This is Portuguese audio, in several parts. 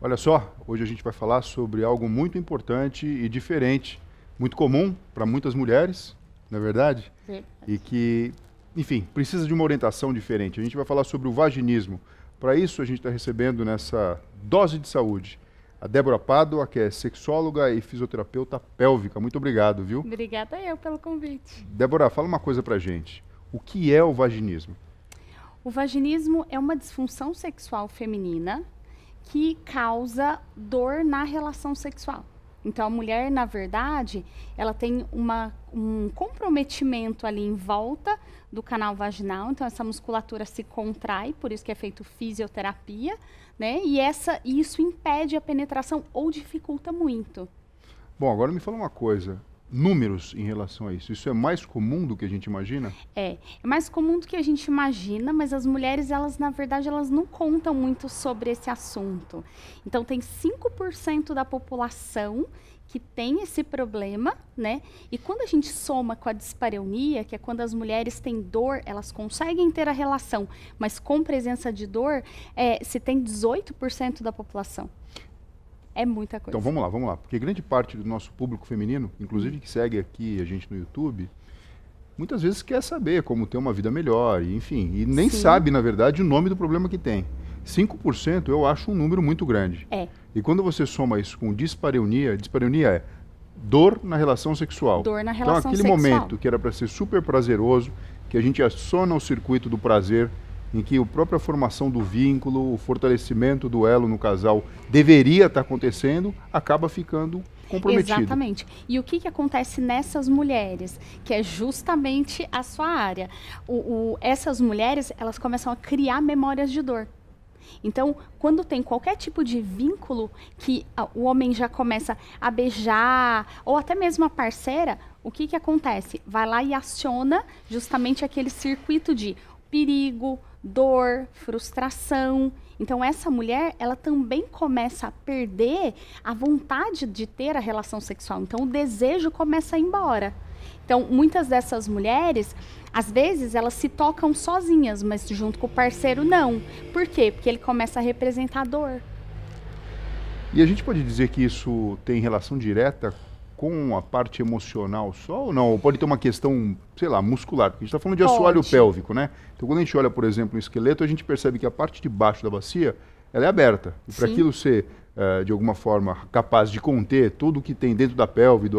Olha só, hoje a gente vai falar sobre algo muito importante e diferente, muito comum para muitas mulheres, não é verdade? Verdade. E que, enfim, precisa de uma orientação diferente. A gente vai falar sobre o vaginismo. Para isso, a gente está recebendo nessa dose de saúde a Débora Pádua, que é sexóloga e fisioterapeuta pélvica. Muito obrigado, viu? Obrigada eu pelo convite. Débora, fala uma coisa pra gente. O que é o vaginismo? O vaginismo é uma disfunção sexual feminina que causa dor na relação sexual. Então, a mulher, na verdade, ela tem um comprometimento ali em volta do canal vaginal. Então, essa musculatura se contrai, por isso que é feito fisioterapia, né? E isso impede a penetração ou dificulta muito. Bom, agora me fala uma coisa. Números em relação a isso. Isso é mais comum do que a gente imagina? É mais comum do que a gente imagina, mas as mulheres, elas, na verdade, elas não contam muito sobre esse assunto. Então, tem 5% da população que tem esse problema, né? E quando a gente soma com a dispareunia, que é quando as mulheres têm dor, elas conseguem ter a relação, mas com presença de dor, se tem 18% da população. É muita coisa. Então vamos lá, porque grande parte do nosso público feminino, inclusive que segue aqui a gente no YouTube, muitas vezes quer saber como ter uma vida melhor, enfim, e nem sabe, na verdade, o nome do problema que tem. 5% eu acho um número muito grande. E quando você soma isso com dispareunia é dor na relação sexual. Dor na relação sexual. Então aquele momento que era para ser super prazeroso, que a gente aciona o circuito do prazer, em que a própria formação do vínculo, o fortalecimento do elo no casal deveria estar acontecendo, acaba ficando comprometido. Exatamente. E o que acontece nessas mulheres, que é justamente a sua área? Essas mulheres, elas começam a criar memórias de dor. Então, quando tem qualquer tipo de vínculo que o homem já começa a beijar, ou até mesmo a parceira, o que acontece? Vai lá e aciona justamente aquele circuito de perigo, dor, frustração. Então, essa mulher, ela também começa a perder a vontade de ter a relação sexual. Então, o desejo começa a ir embora. Então, muitas dessas mulheres, às vezes, elas se tocam sozinhas, mas junto com o parceiro, não. Por quê? Porque ele começa a representar dor. E a gente pode dizer que isso tem relação direta com a parte emocional só ou não? Ou pode ter uma questão, sei lá, muscular? Porque a gente está falando de assoalho pélvico, né? Então, quando a gente olha, por exemplo, um esqueleto, a gente percebe que a parte de baixo da bacia, ela é aberta. E para aquilo ser, de alguma forma, capaz de conter tudo que tem dentro da pelve,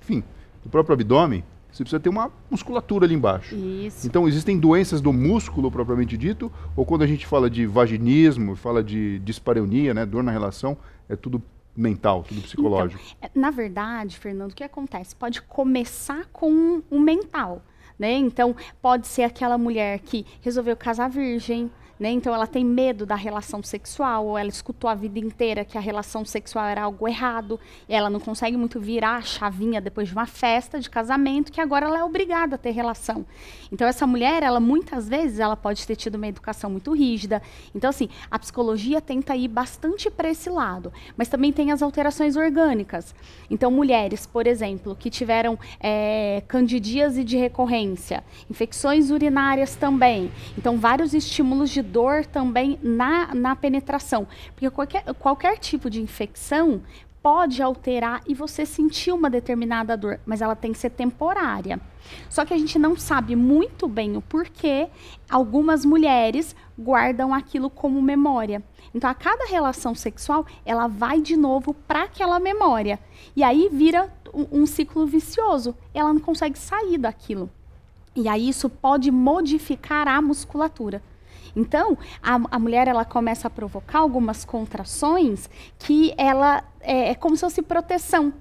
enfim, do próprio abdômen, você precisa ter uma musculatura ali embaixo. Isso. Então, existem doenças do músculo, propriamente dito, ou quando a gente fala de vaginismo, fala de dispareunia, né, dor na relação, é tudo mental, tudo psicológico. Então, na verdade, Fernando, o que acontece? Pode começar com o mental, né? Então, pode ser aquela mulher que resolveu casar virgem, né? Então, ela tem medo da relação sexual, ou ela escutou a vida inteira que a relação sexual era algo errado, e ela não consegue muito virar a chavinha depois de uma festa de casamento, que agora ela é obrigada a ter relação. Então, essa mulher, ela muitas vezes, ela pode ter tido uma educação muito rígida. Então, assim, a psicologia tenta ir bastante para esse lado, mas também tem as alterações orgânicas. Então, mulheres, por exemplo, que tiveram candidíase de recorrência, infecções urinárias também. Então, vários estímulos de dor também na penetração. Porque qualquer tipo de infecção pode alterar e você sentir uma determinada dor, mas ela tem que ser temporária. Só que a gente não sabe muito bem o porquê algumas mulheres guardam aquilo como memória. Então, a cada relação sexual, ela vai de novo para aquela memória. E aí vira um ciclo vicioso. Ela não consegue sair daquilo. E aí isso pode modificar a musculatura. Então, a mulher, ela começa a provocar algumas contrações que ela é como se fosse proteção,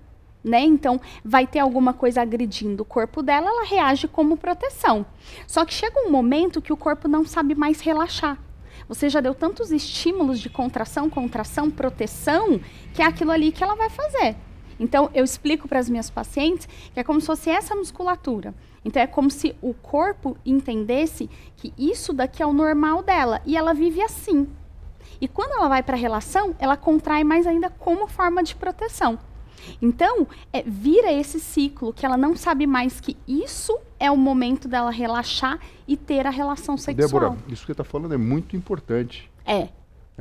né? Então, vai ter alguma coisa agredindo o corpo dela, ela reage como proteção. Só que chega um momento que o corpo não sabe mais relaxar. Você já deu tantos estímulos de contração, proteção, que é aquilo ali que ela vai fazer. Então, eu explico para as minhas pacientes que é como se fosse essa musculatura. Então, é como se o corpo entendesse que isso daqui é o normal dela. E ela vive assim. E quando ela vai para a relação, ela contrai mais ainda como forma de proteção. Então, vira esse ciclo que ela não sabe mais que isso é o momento dela relaxar e ter a relação sexual. Débora, isso que você está falando é muito importante.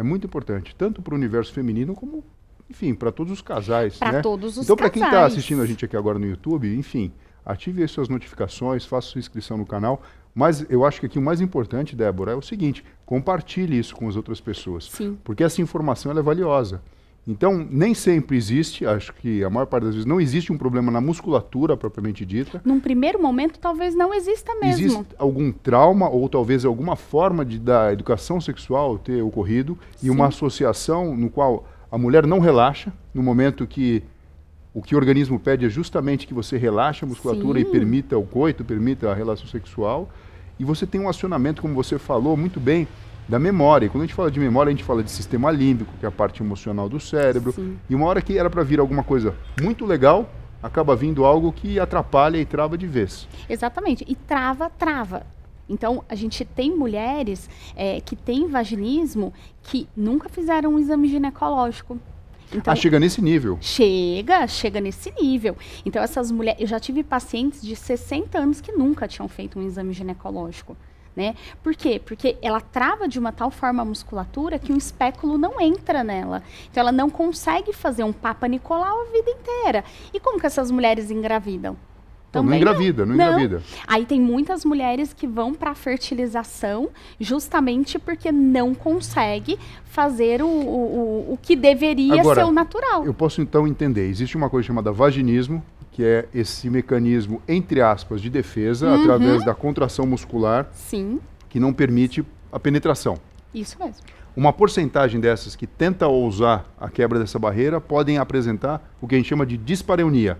É muito importante, tanto para o universo feminino como, enfim, para todos os casais. Para né? todos os Então, para casais. quem está assistindo a gente aqui agora no YouTube, enfim, ative as suas notificações, faça sua inscrição no canal. Mas eu acho que aqui o mais importante, Débora, é o seguinte: compartilhe isso com as outras pessoas. Sim. Porque essa informação ela é valiosa. Então, nem sempre existe, acho que a maior parte das vezes não existe um problema na musculatura propriamente dita. Num primeiro momento, talvez não exista mesmo. Existe algum trauma ou talvez alguma forma da educação sexual ter ocorrido e uma associação no qual a mulher não relaxa no momento que o que o organismo pede é justamente que você relaxe a musculatura Sim. e permita o coito, permita a relação sexual. E você tem um acionamento, como você falou muito bem, da memória. E quando a gente fala de memória, a gente fala de sistema límbico, que é a parte emocional do cérebro. Sim. E uma hora que era para vir alguma coisa muito legal, acaba vindo algo que atrapalha e trava de vez. Exatamente. E trava. Então, a gente tem mulheres que têm vaginismo que nunca fizeram um exame ginecológico. Então, Chega nesse nível. Chega nesse nível. Então, essas mulheres... Eu já tive pacientes de 60 anos que nunca tinham feito um exame ginecológico. Né? Por quê? Porque ela trava de uma tal forma a musculatura que um espéculo não entra nela. Então, ela não consegue fazer um Papa Nicolau a vida inteira. E como que essas mulheres engravidam? Então, não engravida. Aí tem muitas mulheres que vão para a fertilização justamente porque não consegue fazer o que deveria ser o natural. Eu posso então entender, existe uma coisa chamada vaginismo, que é esse mecanismo, entre aspas, de defesa, através da contração muscular, Sim. que não permite a penetração. Isso mesmo. Uma porcentagem dessas que tenta ousar a quebra dessa barreira podem apresentar o que a gente chama de dispareunia,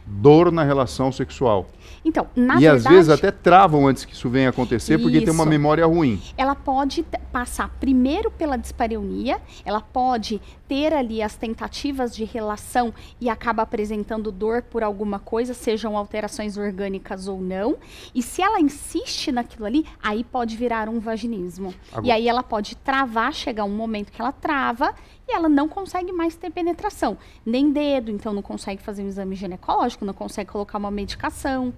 dor na relação sexual. Então, na verdade... E às vezes até travam antes que isso venha acontecer, porque tem uma memória ruim. Ela pode passar primeiro pela dispareunia, ela pode ter ali as tentativas de relação e acaba apresentando dor por alguma coisa, sejam alterações orgânicas ou não. E se ela insiste naquilo ali, aí pode virar um vaginismo. E aí ela pode travar, chegar um momento que ela trava e ela não consegue mais ter penetração. Nem dedo, então não consegue fazer um exame ginecológico, não consegue colocar uma medicação.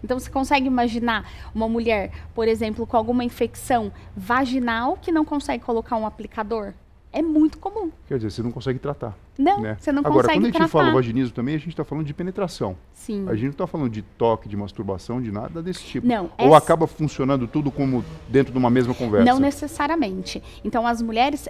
Então, você consegue imaginar uma mulher, por exemplo, com alguma infecção vaginal que não consegue colocar um aplicador? É muito comum. Quer dizer, você não consegue tratar. Não, né? você não Agora, consegue quando a gente tratar. fala vaginismo também, a gente está falando de penetração. Sim. A gente não está falando de toque, de masturbação, de nada desse tipo. Não, Ou acaba funcionando tudo como dentro de uma mesma conversa? Não necessariamente. Então, as mulheres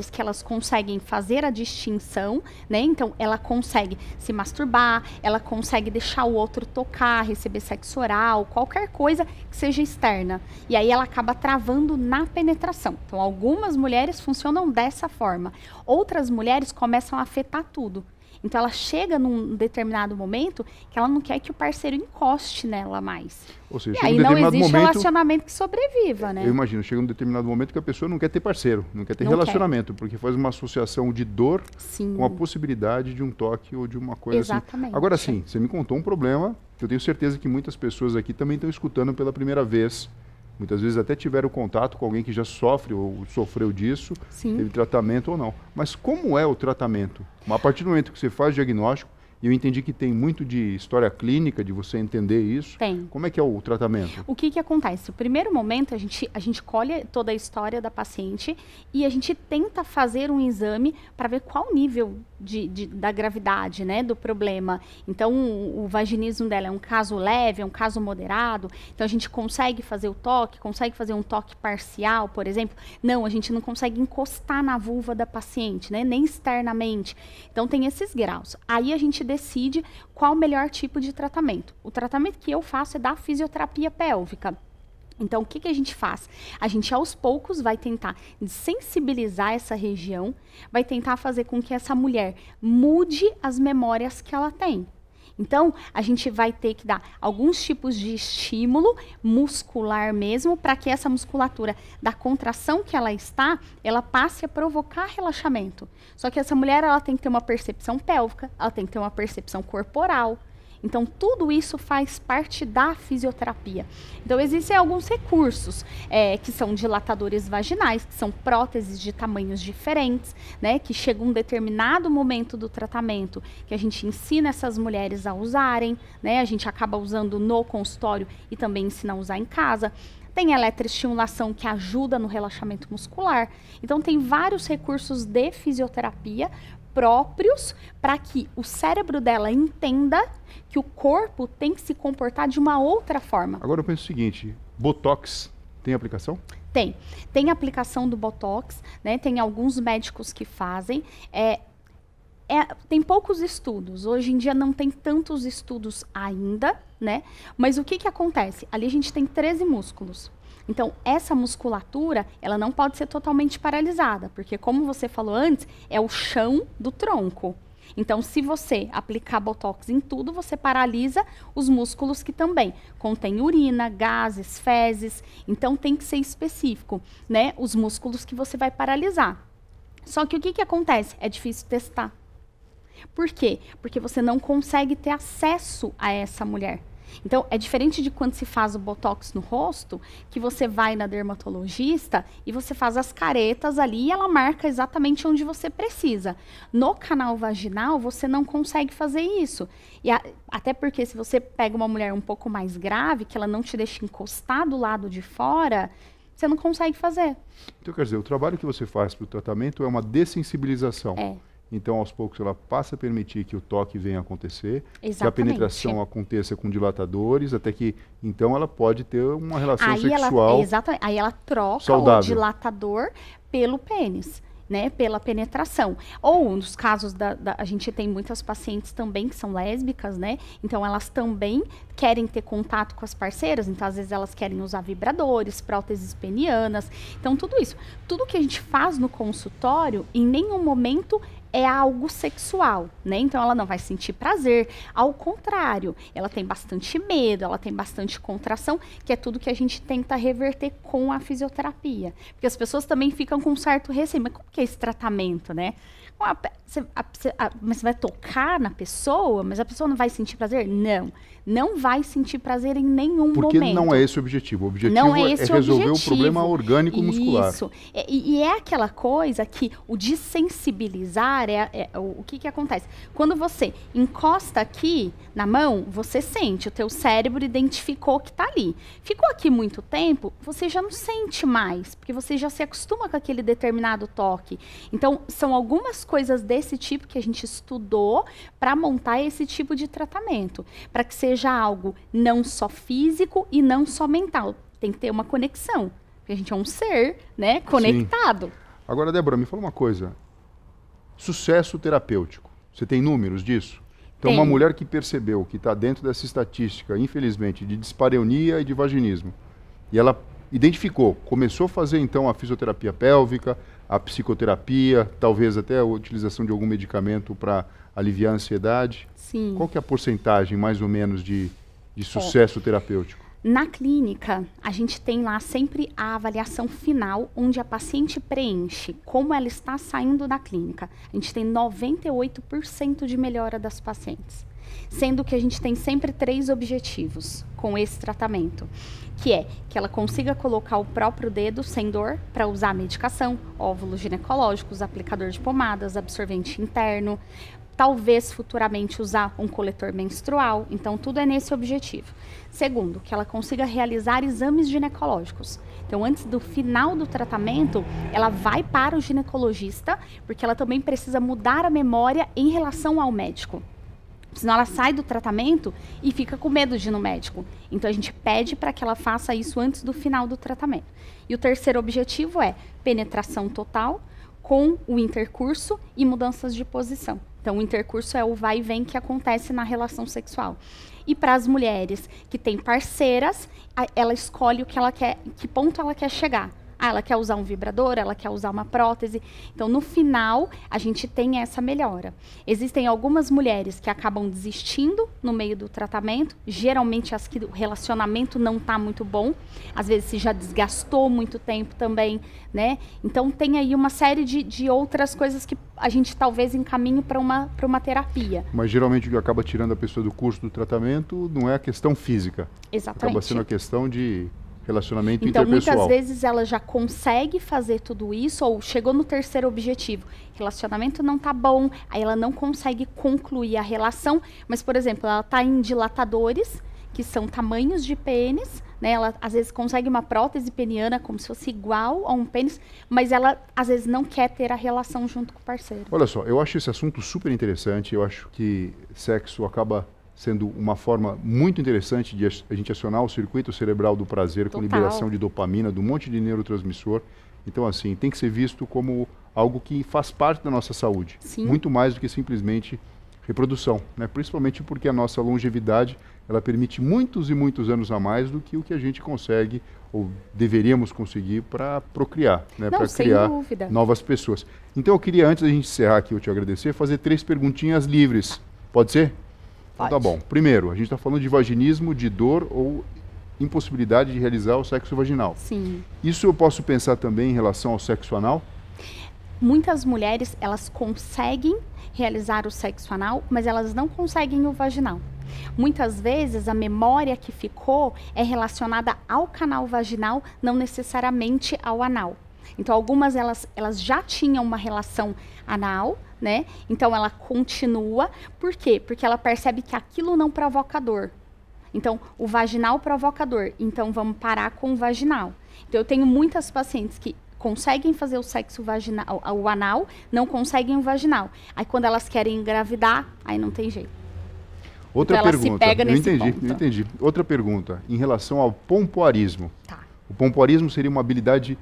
que elas conseguem fazer a distinção, né? Então, ela consegue se masturbar, ela consegue deixar o outro tocar, receber sexo oral, qualquer coisa que seja externa. E aí ela acaba travando na penetração. Então, algumas mulheres funcionam dessa forma. Outras mulheres começam a afetar tudo. Então, ela chega num determinado momento que ela não quer que o parceiro encoste nela mais. Ou seja, e aí não existe relacionamento que sobreviva, né? Eu imagino, chega um determinado momento que a pessoa não quer ter parceiro, não quer ter relacionamento, porque faz uma associação de dor com a possibilidade de um toque ou de uma coisa Exatamente. assim. Agora sim, você me contou um problema que eu tenho certeza que muitas pessoas aqui também estão escutando pela primeira vez. Muitas vezes até tiveram contato com alguém que já sofre ou sofreu disso, teve tratamento ou não. Mas como é o tratamento? A partir do momento que você faz o diagnóstico, e eu entendi que tem muito de história clínica, de você entender isso. Tem. Como é que é o tratamento? O que acontece? No primeiro momento, a gente colhe toda a história da paciente e a gente tenta fazer um exame para ver qual o nível da gravidade, né, do problema. Então, o vaginismo dela é um caso leve, é um caso moderado. Então, a gente consegue fazer o toque, consegue fazer um toque parcial, por exemplo. Não, a gente não consegue encostar na vulva da paciente, né, nem externamente. Então, tem esses graus. Aí, a gente decide qual o melhor tipo de tratamento. O tratamento que eu faço é da fisioterapia pélvica. Então, o que a gente faz? A gente, aos poucos, vai tentar sensibilizar essa região, vai tentar fazer com que essa mulher mude as memórias que ela tem. Então, a gente vai ter que dar alguns tipos de estímulo muscular mesmo, para que essa musculatura da contração que ela está, ela passe a provocar relaxamento. Só que essa mulher, ela tem que ter uma percepção pélvica, ela tem que ter uma percepção corporal. Então, tudo isso faz parte da fisioterapia. Então, existem alguns recursos que são dilatadores vaginais, que são próteses de tamanhos diferentes, né? Que chega um determinado momento do tratamento que a gente ensina essas mulheres a usarem, né? A gente acaba usando no consultório e também ensina a usar em casa. Tem eletroestimulação que ajuda no relaxamento muscular. Então, tem vários recursos de fisioterapia próprios para que o cérebro dela entenda que o corpo tem que se comportar de uma outra forma. Agora eu penso o seguinte, Botox tem aplicação? Tem. Tem aplicação do Botox, né? Tem alguns médicos que fazem. Tem poucos estudos. Hoje em dia não tem tantos estudos ainda, né? Mas o que que acontece? Ali a gente tem 13 músculos. Então, essa musculatura, ela não pode ser totalmente paralisada, porque como você falou antes, é o chão do tronco. Então, se você aplicar Botox em tudo, você paralisa os músculos que também contêm urina, gases, fezes. Então, tem que ser específico, né? Os músculos que você vai paralisar. Só que o que que acontece? É difícil testar. Por quê? Porque você não consegue ter acesso a essa mulher. Então, é diferente de quando se faz o Botox no rosto, que você vai na dermatologista e você faz as caretas ali e ela marca exatamente onde você precisa. No canal vaginal, você não consegue fazer isso. Até porque se você pega uma mulher um pouco mais grave, que ela não te deixa encostar do lado de fora, você não consegue fazer. Então, quer dizer, o trabalho que você faz para o tratamento é uma dessensibilização. Então, aos poucos, ela passa a permitir que o toque venha a acontecer, Exatamente. que a penetração aconteça com dilatadores, até que, então, ela pode ter uma relação sexual exatamente. Aí ela troca saudável. O dilatador pelo pênis, né? Pela penetração. Ou, nos casos a gente tem muitas pacientes também que são lésbicas, né? Então, elas também querem ter contato com as parceiras, então, às vezes, elas querem usar vibradores, próteses penianas. Então, tudo isso. Tudo que a gente faz no consultório, em nenhum momento é algo sexual, né? Então ela não vai sentir prazer, ao contrário, ela tem bastante medo, ela tem bastante contração, que é tudo que a gente tenta reverter com a fisioterapia. Porque as pessoas também ficam com um certo receio, mas como que é esse tratamento, né? Mas você vai tocar na pessoa, mas a pessoa não vai sentir prazer? Não, não vai sentir prazer em nenhum momento. Porque não é esse o objetivo. O objetivo é resolver o problema orgânico muscular. Isso. E é aquela coisa que o desensibilizar o que acontece? Quando você encosta aqui na mão, você sente, o teu cérebro identificou que está ali. Ficou aqui muito tempo, você já não sente mais, porque você já se acostuma com aquele determinado toque. Então, são algumas coisas desse tipo que a gente estudou para montar esse tipo de tratamento, para que seja algo não só físico e não só mental. Tem que ter uma conexão, porque a gente é um ser, né, conectado. Sim. Agora, Débora, me fala uma coisa. Sucesso terapêutico. Você tem números disso? Então, uma mulher que percebeu que está dentro dessa estatística, infelizmente, de dispareunia e de vaginismo, e ela identificou, começou a fazer, então, a fisioterapia pélvica, a psicoterapia, talvez até a utilização de algum medicamento para aliviar a ansiedade. Sim. Qual que é a porcentagem, mais ou menos, de sucesso terapêutico? Na clínica, a gente tem lá sempre a avaliação final, onde a paciente preenche como ela está saindo da clínica. A gente tem 98% de melhora das pacientes. Sendo que a gente tem sempre 3 objetivos com esse tratamento, que é que ela consiga colocar o próprio dedo sem dor para usar a medicação, óvulos ginecológicos, aplicador de pomadas, absorvente interno, talvez futuramente usar um coletor menstrual. Então, tudo é nesse objetivo. Segundo, que ela consiga realizar exames ginecológicos. Então, antes do final do tratamento, ela vai para o ginecologista, porque ela também precisa mudar a memória em relação ao médico. Senão ela sai do tratamento e fica com medo de ir no médico. Então, a gente pede para que ela faça isso antes do final do tratamento. E o terceiro objetivo é penetração total com o intercurso e mudanças de posição. Então, o intercurso é o vai e vem que acontece na relação sexual. E para as mulheres que têm parceiras, ela escolhe o que ela quer, que ponto ela quer chegar. Ela quer usar um vibrador, ela quer usar uma prótese. Então, no final, a gente tem essa melhora. Existem algumas mulheres que acabam desistindo no meio do tratamento, geralmente as que o relacionamento não está muito bom, às vezes se já desgastou muito tempo também, né? Então, tem aí uma série de outras coisas que a gente talvez encaminhe para uma terapia. Mas, geralmente, o que acaba tirando a pessoa do curso do tratamento não é a questão física. Exatamente. Acaba sendo a questão de relacionamento então, interpessoal. Muitas vezes ela já consegue fazer tudo isso, ou chegou no terceiro objetivo. Relacionamento não tá bom, aí ela não consegue concluir a relação, mas, por exemplo, ela tá em dilatadores, que são tamanhos de pênis, né? Ela às vezes consegue uma prótese peniana como se fosse igual a um pênis, mas ela às vezes não quer ter a relação junto com o parceiro. Olha só, eu acho esse assunto super interessante, eu acho que sexo acaba sendo uma forma muito interessante de a gente acionar o circuito cerebral do prazer com liberação de dopamina, de um monte de neurotransmissor. Então, assim, tem que ser visto como algo que faz parte da nossa saúde. Sim. Muito mais do que simplesmente reprodução, né? Principalmente porque a nossa longevidade, ela permite muitos e muitos anos a mais do que o que a gente consegue ou deveríamos conseguir para procriar, né? Para criar novas pessoas. Então, eu queria, antes da gente encerrar aqui, eu te agradecer, fazer 3 perguntinhas livres. Pode ser? Então, tá bom. Primeiro, a gente está falando de vaginismo, de dor ou impossibilidade de realizar o sexo vaginal. Sim. Isso eu posso pensar também em relação ao sexo anal? Muitas mulheres, elas conseguem realizar o sexo anal, mas elas não conseguem o vaginal. Muitas vezes a memória que ficou é relacionada ao canal vaginal, não necessariamente ao anal. Então, algumas elas já tinham uma relação anal, né? Então, ela continua. Por quê? Porque ela percebe que aquilo não provoca dor. Então, o vaginal provoca dor. Então, vamos parar com o vaginal. Então, eu tenho muitas pacientes que conseguem fazer o sexo vaginal, o anal, não conseguem o vaginal. Aí, quando elas querem engravidar, aí não tem jeito. Outra então, pergunta. Ela se pega nesse ponto. Eu entendi. Outra pergunta, em relação ao pompoarismo. Tá. O pompoarismo seria uma habilidade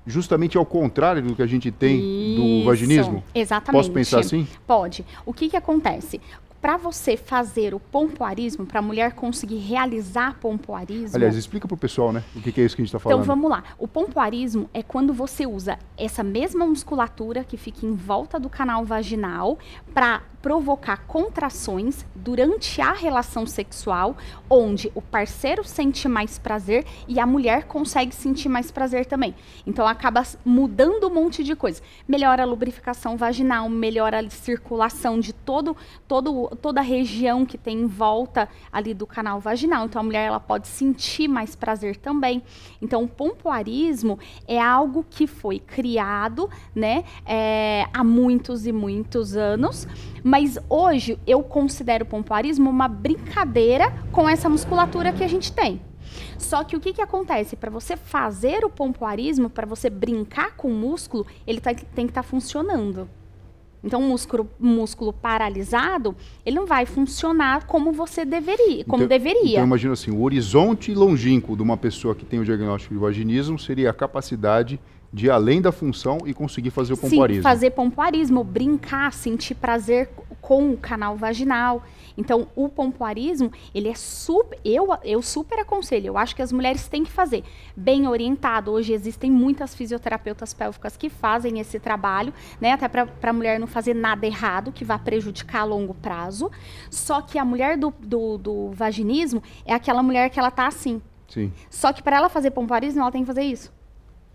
justamente ao contrário do que a gente tem do vaginismo? Exatamente. Posso pensar assim? Pode. O que acontece? Para você fazer o pompoarismo, para a mulher conseguir realizar pompoarismo... Aliás, explica para o pessoal, né? O que é isso que a gente está falando. Então, vamos lá. O pompoarismo é quando você usa essa mesma musculatura que fica em volta do canal vaginal para provocar contrações durante a relação sexual, onde o parceiro sente mais prazer e a mulher consegue sentir mais prazer também. Então, acaba mudando um monte de coisa. Melhora a lubrificação vaginal, melhora a circulação de toda a região que tem em volta ali do canal vaginal. Então, a mulher ela pode sentir mais prazer também. Então, o pompoarismo é algo que foi criado, né, há muitos e muitos anos, mas hoje eu considero o pompoarismo uma brincadeira com essa musculatura que a gente tem. Só que o que acontece? Para você fazer o pompoarismo, para você brincar com o músculo, ele tem que estar funcionando. Então, um músculo paralisado, ele não vai funcionar como você deveria, deveria. Então, imagina assim, o horizonte longínquo de uma pessoa que tem o diagnóstico de vaginismo seria a capacidade de ir além da função e conseguir fazer o pompoarismo. Sim, fazer pompoarismo, brincar, sentir prazer com o canal vaginal. Então, o pompoarismo, ele é super... Eu super aconselho. Eu acho que as mulheres têm que fazer bem orientado. Hoje existem muitas fisioterapeutas pélvicas que fazem esse trabalho, né? Até para a mulher não fazer nada errado, que vá prejudicar a longo prazo. Só que a mulher do vaginismo é aquela mulher que ela tá assim. Sim. Só que para ela fazer pompoarismo, ela tem que fazer isso.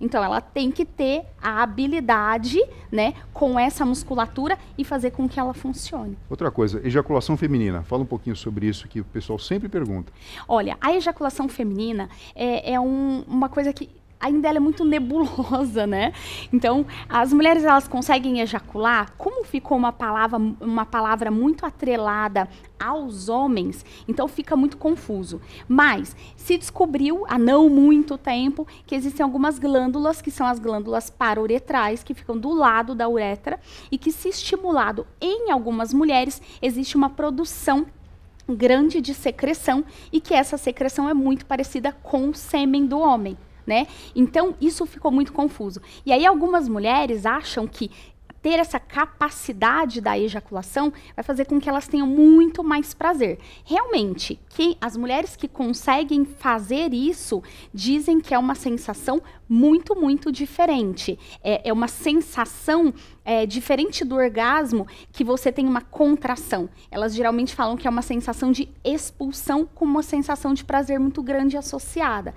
Então, ela tem que ter a habilidade, né, com essa musculatura e fazer com que ela funcione. Outra coisa, ejaculação feminina. Fala um pouquinho sobre isso que o pessoal sempre pergunta. Olha, a ejaculação feminina é uma coisa que ainda ela é muito nebulosa, né? Então, as mulheres, elas conseguem ejacular, como ficou uma palavra muito atrelada aos homens, então fica muito confuso. Mas se descobriu, há não muito tempo, que existem algumas glândulas, que são as glândulas parauretrais, que ficam do lado da uretra, e que, se estimulado em algumas mulheres, existe uma produção grande de secreção, e que essa secreção é muito parecida com o sêmen do homem. Né? Então, isso ficou muito confuso. E aí, algumas mulheres acham que ter essa capacidade da ejaculação vai fazer com que elas tenham muito mais prazer. Realmente, as mulheres que conseguem fazer isso dizem que é uma sensação muito, muito diferente. É uma sensação diferente do orgasmo, que você tem uma contração. Elas geralmente falam que é uma sensação de expulsão com uma sensação de prazer muito grande associada.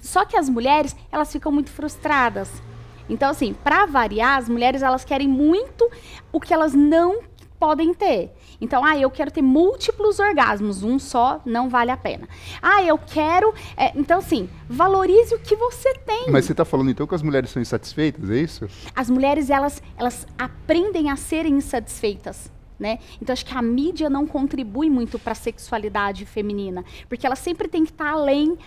Só que as mulheres, elas ficam muito frustradas. Então, assim, para variar, as mulheres, elas querem muito o que elas não podem ter. Então, eu quero ter múltiplos orgasmos, um só não vale a pena. Eu quero... então, assim, valorize o que você tem. Mas você está falando, então, que as mulheres são insatisfeitas, é isso? As mulheres, elas aprendem a serem insatisfeitas. né? Então acho que a mídia não contribui muito para a sexualidade feminina, porque ela sempre tem que estar além,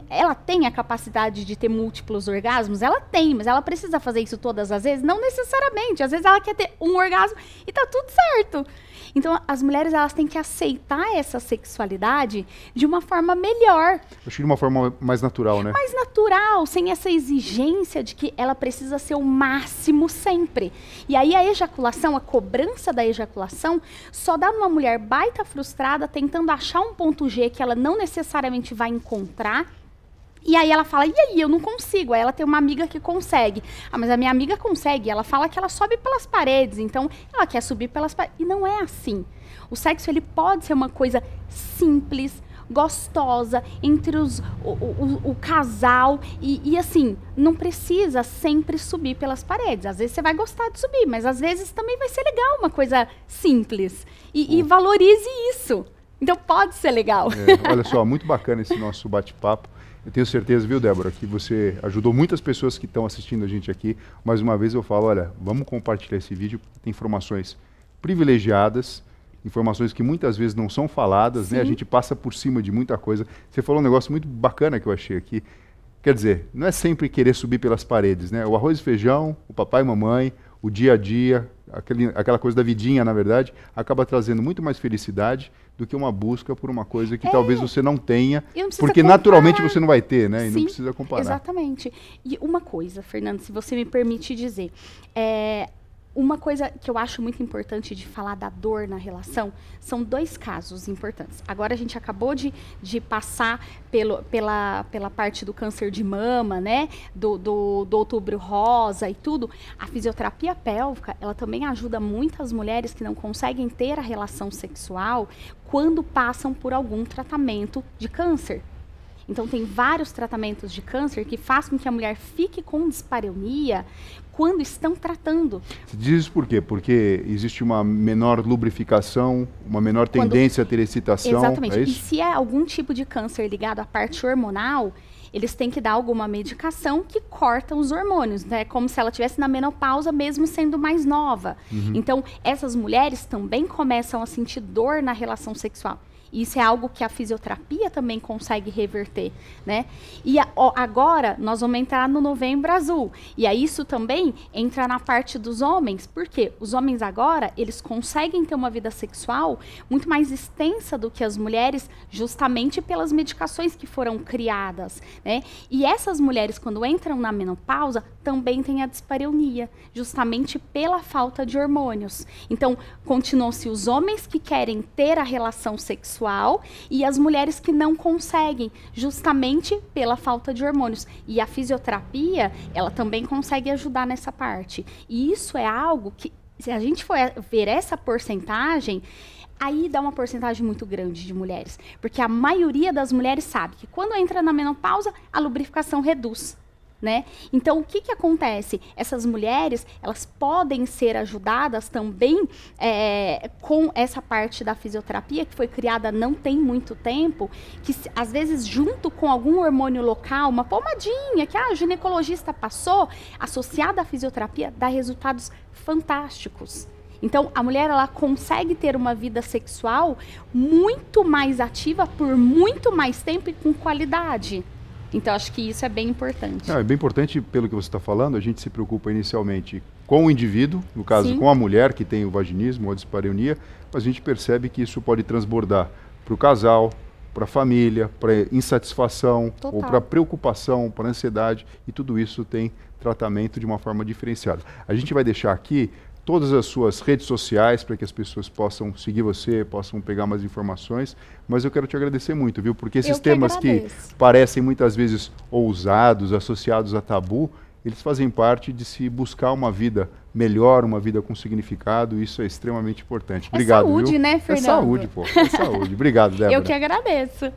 ela tem a capacidade de ter múltiplos orgasmos, ela tem, mas ela precisa fazer isso todas as vezes? Não necessariamente, às vezes ela quer ter um orgasmo e tá tudo certo. Então, as mulheres, elas têm que aceitar essa sexualidade de uma forma melhor. Acho que de uma forma mais natural, né? Mais natural, sem essa exigência de que ela precisa ser o máximo sempre. E aí a ejaculação, a cobrança da ejaculação, só dá numa mulher baita frustrada, tentando achar um ponto G que ela não necessariamente vai encontrar. E aí ela fala, e aí, eu não consigo. Aí ela tem uma amiga que consegue. Ah, mas a minha amiga consegue. Ela fala que ela sobe pelas paredes, então ela quer subir pelas paredes. E não é assim. O sexo, ele pode ser uma coisa simples, gostosa, entre o casal. E assim, não precisa sempre subir pelas paredes. Às vezes você vai gostar de subir, mas às vezes também vai ser legal uma coisa simples. E valorize isso. Então pode ser legal. Olha só, muito bacana esse nosso bate-papo. Eu tenho certeza, viu, Débora, que você ajudou muitas pessoas que estão assistindo a gente aqui. Mais uma vez eu falo, olha, vamos compartilhar esse vídeo, tem informações privilegiadas, informações que muitas vezes não são faladas, né? A gente passa por cima de muita coisa. Você falou um negócio muito bacana que eu achei aqui. Quer dizer, não é sempre querer subir pelas paredes, né? O arroz e feijão, o papai e mamãe, o dia a dia, aquela coisa da vidinha, na verdade, acaba trazendo muito mais felicidade do que uma busca por uma coisa que talvez você não tenha, porque naturalmente você não vai ter, né? E não precisa comparar. Exatamente. E uma coisa, Fernando, se você me permite dizer, uma coisa que eu acho muito importante de falar da dor na relação, são dois casos importantes. Agora a gente acabou de passar pela parte do câncer de mama, né? Do outubro rosa e tudo. A fisioterapia pélvica, ela também ajuda muitas mulheres que não conseguem ter a relação sexual quando passam por algum tratamento de câncer. Então, tem vários tratamentos de câncer que fazem com que a mulher fique com dispareunia quando estão tratando. Você diz isso por quê? Porque existe uma menor lubrificação, uma menor tendência a ter excitação. Exatamente. É E isso? se é algum tipo de câncer ligado à parte hormonal, eles têm que dar alguma medicação que corta os hormônios, né? Como se ela estivesse na menopausa, mesmo sendo mais nova. Então, essas mulheres também começam a sentir dor na relação sexual. Isso é algo que a fisioterapia também consegue reverter, né? E agora nós vamos entrar no Novembro Azul. E aí isso também entra na parte dos homens. Por quê? Os homens agora, eles conseguem ter uma vida sexual muito mais extensa do que as mulheres, justamente pelas medicações que foram criadas, né? E essas mulheres, quando entram na menopausa, também têm a dispareunia, justamente pela falta de hormônios. Então, continuam-se os homens que querem ter a relação sexual e as mulheres que não conseguem, justamente pela falta de hormônios. E a fisioterapia, ela também consegue ajudar nessa parte. E isso é algo que, se a gente for ver essa porcentagem, aí dá uma porcentagem muito grande de mulheres. Porque a maioria das mulheres sabe que quando entra na menopausa, a lubrificação reduz. Né? Então, o que acontece? Essas mulheres, elas podem ser ajudadas também com essa parte da fisioterapia, que foi criada não tem muito tempo, que às vezes junto com algum hormônio local, uma pomadinha que a ginecologista passou, associada à fisioterapia, dá resultados fantásticos. Então, a mulher, ela consegue ter uma vida sexual muito mais ativa por muito mais tempo e com qualidade. Então, acho que isso é bem importante. É bem importante, pelo que você está falando, a gente se preocupa inicialmente com o indivíduo, no caso, Sim. com a mulher que tem o vaginismo ou a dispareunia, mas a gente percebe que isso pode transbordar para o casal, para a família, para insatisfação, Total. ou para preocupação, para ansiedade, e tudo isso tem tratamento de uma forma diferenciada. A gente vai deixar aqui todas as suas redes sociais para que as pessoas possam seguir você, possam pegar mais informações, mas eu quero te agradecer muito, viu? Porque esses temas que parecem muitas vezes ousados, associados a tabu, eles fazem parte de se buscar uma vida melhor, uma vida com significado, e isso é extremamente importante. Obrigado, saúde, viu? Né, Fernando? É saúde, pô. É saúde. Obrigado, Débora. Eu que agradeço.